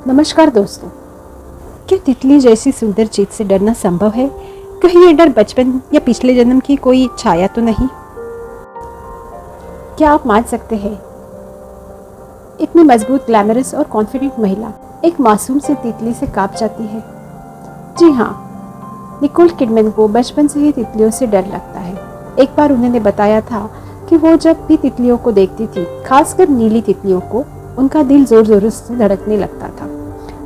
नमस्कार दोस्तों। क्या तितली जैसी सुंदर चीज से डरना संभव है? कहीं ये डर बचपन या पिछले जन्म की कोई छाया तो नहीं? क्या आप मान सकते हैं इतनी मजबूत, ग्लैमरस और कॉन्फिडेंट महिला एक मासूम से तितली से कांप जाती है? जी हाँ, निकोल किडमैन को बचपन से ही तितलियों से डर लगता है। एक बार उन्होंने बताया था कि वो जब भी तितलियों को देखती थी, खासकर नीली तितलियों को, उनका दिल जोर जोर से धड़कने लगता था।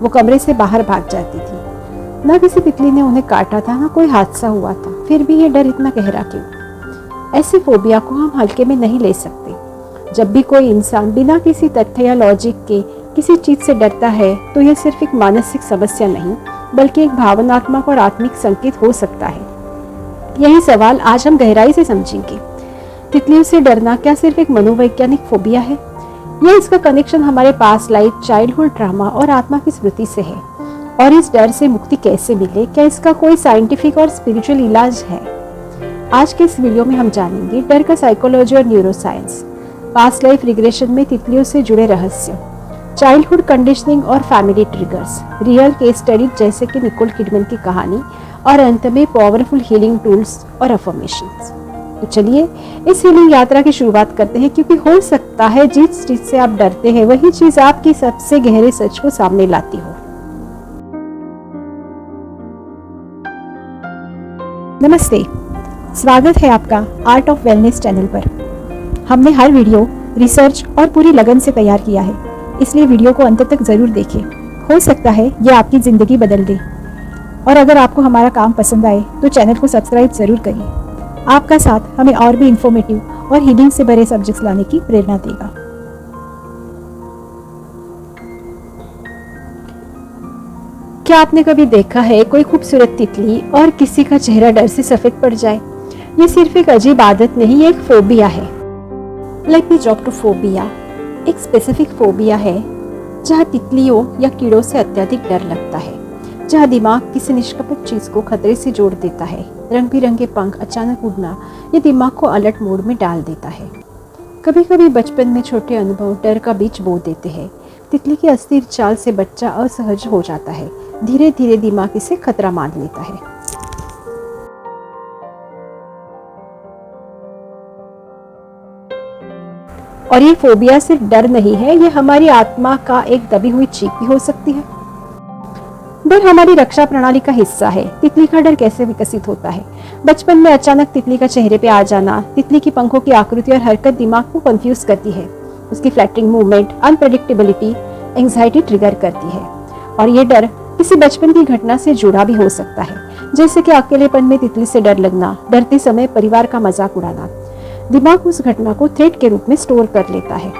वो कमरे से बाहर भाग जाती थी। ना किसी तितली ने उन्हें काटा था, ना कोई हादसा हुआ था, फिर भी ये डर इतना गहरा क्यों? ऐसी फोबिया को हम हल्के में नहीं ले सकते। जब भी कोई इंसान बिना किसी तथ्य या लॉजिक के किसी चीज से डरता है तो यह सिर्फ एक मानसिक समस्या नहीं, बल्कि एक भावनात्मक और आत्मिक संकेत हो सकता है। यही सवाल आज हम गहराई से समझेंगे। तितलियों से डरना क्या सिर्फ एक मनोवैज्ञानिक फोबिया है, या इसका कनेक्शन हमारे पास लाइफ, चाइल्डहुड ट्रॉमा और आत्मा की स्मृति से है? और इस डर से मुक्ति कैसे मिले? क्या इसका कोई साइंटिफिक और स्पिरिचुअल इलाज है? आज के इस वीडियो में हम जानेंगे डर का साइकोलॉजी और न्यूरोसाइंस, पास्ट लाइफ रिग्रेशन में तितलियों से जुड़े रहस्य, चाइल्डहुड कंडीशनिंग और family triggers, real case study जैसे कि निकोल किडमैन की कहानी, और अंत में पावरफुल हीलिंग टूल्स और अफर्मेशंस। तो चलिए इस हीलिंग यात्रा की शुरुआत करते हैं, क्योंकि हो सकता है जिस चीज से आप डरते हैं वही चीज आपकी सबसे गहरे सच को सामने लाती हो। नमस्ते, स्वागत है आपका आर्ट ऑफ वेलनेस चैनल पर। हमने हर वीडियो रिसर्च और पूरी लगन से तैयार किया है, इसलिए वीडियो को अंत तक जरूर देखें। हो सकता है ये आपकी जिंदगी बदल दे। और अगर आपको हमारा काम पसंद आए तो चैनल को सब्सक्राइब जरूर करिए। आपका साथ हमें और भी इंफॉर्मेटिव और हीलिंग से भरे सब्जेक्ट्स लाने की प्रेरणा देगा। क्या आपने कभी देखा है कोई खूबसूरत तितली और किसी का चेहरा डर से सफेद पड़ जाए? ये सिर्फ एक अजीब आदत नहीं, ये एक फोबिया है। Let me drop to phobia. एक स्पेसिफिक फोबिया है जहाँ तितलियों या कीड़ों से अत्यधिक डर लगता है, जहाँ दिमाग किसी निष्कपट चीज को खतरे से जोड़ देता है। रंग बिरंगे पंख अचानक उड़ना ये दिमाग को अलर्ट मोड में डाल देता है। कभी कभी बचपन में छोटे अनुभव डर का बीज बो देते हैं। तितली की अस्थिर चाल से बच्चा असहज हो जाता है। धीरे धीरे दिमाग इसे खतरा मान लेता है। और ये फोबिया सिर्फ डर नहीं है, ये हमारी आत्मा का एक दबी हुई चीख भी हो सकती है। डर हमारी रक्षा प्रणाली का हिस्सा है। तितली का डर कैसे विकसित होता है? बचपन में अचानक तितली का चेहरे पे आ जाना, तितली की पंखों की आकृति और हरकत दिमाग को कंफ्यूज करती है। उसकी fluttering movement, unpredictability anxiety trigger करती है। और ये डर किसी बचपन की घटना से जुड़ा भी हो सकता है, जैसे कि अकेलेपन में तितली से डर लगना, डरते समय परिवार का मजाक उड़ाना। दिमाग उस घटना को थ्रेट के रूप में स्टोर कर लेता है।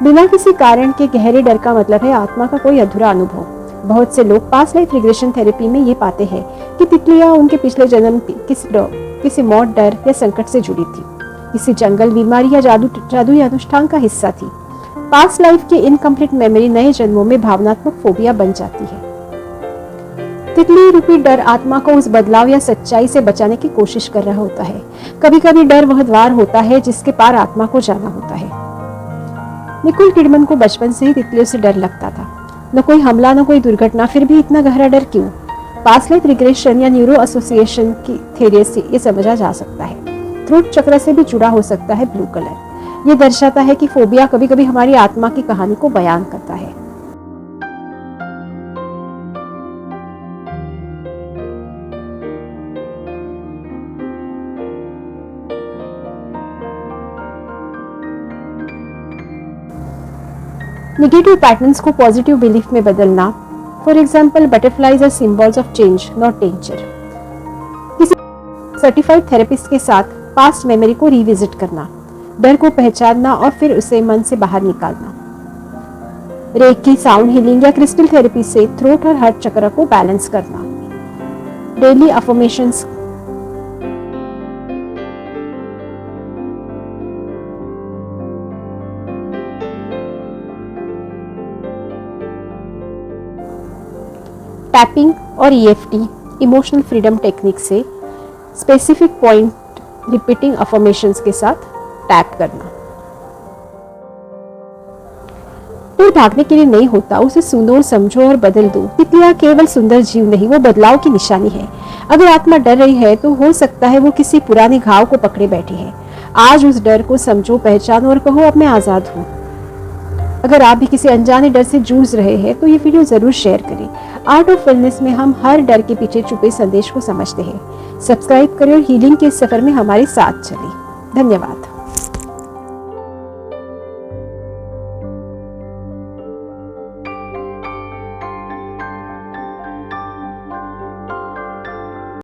बिना किसी कारण के गहरे डर का मतलब है आत्मा का कोई अधूरा अनुभव। बहुत से लोग पास्ट लाइफ रिग्रेशन थेरेपी में ये पाते हैं कि तितलियां उनके पिछले जन्म किसी मौत, डर या संकट से जुड़ी थी, किसी जंगल, बीमारी या जादू या अनुष्ठान का हिस्सा थी। पास्ट लाइफ की इनकम्प्लीट मेमोरी नए जन्मों में भावनात्मक फोबिया बन जाती है। तितली रूपी डर आत्मा को उस बदलाव या सच्चाई से बचाने की कोशिश कर रहा होता है। कभी कभी डर वह द्वार होता है जिसके पार आत्मा को जाना होता है। निकोल किडमैन को बचपन से ही तितलियों से डर लगता था। न कोई हमला, न कोई दुर्घटना, फिर भी इतना गहरा डर क्यों? पास्ट लाइफ रिग्रेशन या न्यूरो एसोसिएशन की थ्योरी से ये समझा जा सकता है। थ्रोट चक्र से भी जुड़ा हो सकता है ब्लू कलर। ये दर्शाता है कि फोबिया कभी कभी हमारी आत्मा की कहानी को बयान करता है। नेगेटिव पैटर्न्स को पॉजिटिव बिलीफ में बदलना। For example, butterflies are symbols of change, not danger. किसी सर्टिफाइड थेरेपिस्ट के साथ पास्ट मेमोरी को रिविजिट करना, डर को पहचानना और फिर उसे मन से बाहर निकालना। रेकी, साउंड हीलिंग या क्रिस्टल थेरेपी से थ्रोट और हार्ट चक्र को बैलेंस करना। डेली अफर्मेशंस, टैपिंग और EFT इमोशनल फ्रीडम टेक्निक से स्पेसिफिक पॉइंट रिपीटिंग अफर्मेशंस के साथ टैप करना। डर भागने के लिए नहीं होता, उसे सुनो और समझो और बदल दो। तितलियां केवल सुंदर जीव नहीं, वो बदलाव की निशानी है। अगर आत्मा डर रही है तो हो सकता है वो किसी पुराने घाव को पकड़े बैठी है। आज उस डर को समझो, पहचानो और कहो अब मैं आजाद हूँ। अगर आप भी किसी अनजाने डर से जूझ रहे हैं तो ये वीडियो जरूर शेयर करें। आर्ट ऑफ वेलनेस में हम हर डर के पीछे छुपे संदेश को समझते हैं। सब्सक्राइब करें और हीलिंग के इस सफर में हमारे साथ चलें। धन्यवाद।